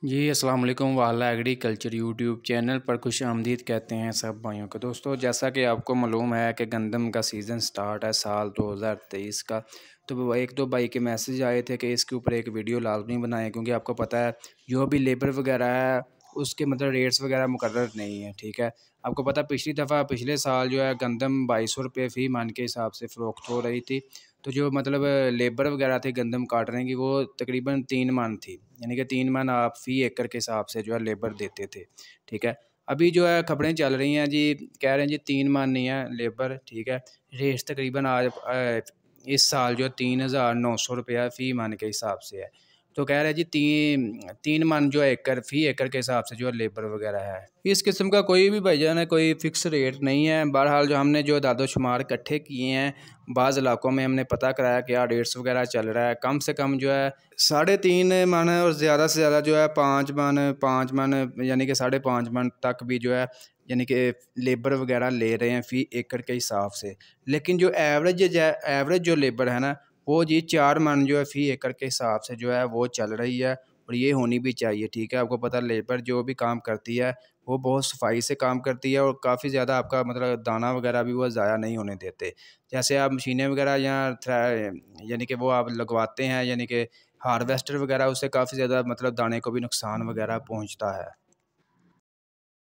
जी अस्सलाम वालेकुम। वाला एग्रीकल्चर यूट्यूब चैनल पर खुश आमदीद कहते हैं सब भाइयों को। दोस्तों, जैसा कि आपको मालूम है कि गंदम का सीज़न स्टार्ट है साल 2023 का। तो वो एक दो भाई के मैसेज आए थे कि इसके ऊपर एक वीडियो लाजमी बनाएं, क्योंकि आपको पता है जो भी लेबर वगैरह है उसके मतलब रेट्स वगैरह मुकर्रर नहीं है। ठीक है, आपको पता है पिछले साल जो है गंदम 2200 रुपये फ़ी मन के हिसाब से फ़रोख्त हो रही थी। तो जो मतलब लेबर वगैरह थे गंदम काटने की, वो तकरीबन 3 मन थी, यानी कि 3 मन आप फ़ी एकड़ के हिसाब से जो है लेबर देते थे। ठीक है, अभी जो है खबरें चल रही हैं जी, कह रहे हैं जी 3 मन नहीं है लेबर। ठीक है, रेट्स तकरीबन आज इस साल जो 3900 रुपया फ़ी मन के हिसाब से है। तो कह रहे हैं जी 3 मन जो है एकड़ फ़ी एकड़ के हिसाब से जो है लेबर वगैरह है। इस किस्म का कोई भी भाईजान है, कोई फ़िक्स रेट नहीं है। बहरहाल जो हमने जो दादोशुमार इकट्ठे किए हैं, बाज़ इलाकों में हमने पता कराया क्या रेट्स वगैरह चल रहा है। कम से कम जो है 3.5 मन और ज़्यादा से ज़्यादा जो है 5 मन यानी कि 5.5 मन तक भी जो है, यानी कि लेबर वगैरह ले रहे हैं फ़ी एकड़ के हिसाब से। लेकिन जो एवरेज जो लेबर है ना, वो जी 4 मन जो है फ़ी एकड़ के हिसाब से जो है वो चल रही है, और ये होनी भी चाहिए। ठीक है, आपको पता है लेबर जो भी काम करती है वो बहुत सफाई से काम करती है, और काफ़ी ज़्यादा आपका मतलब दाना वगैरह भी वो ज़ाया नहीं होने देते। जैसे आप मशीनें वगैरह या यानी कि वो आप लगवाते हैं, यानी कि हार्वेस्टर वगैरह, उससे काफ़ी ज़्यादा मतलब दाने को भी नुकसान वगैरह पहुंचता है।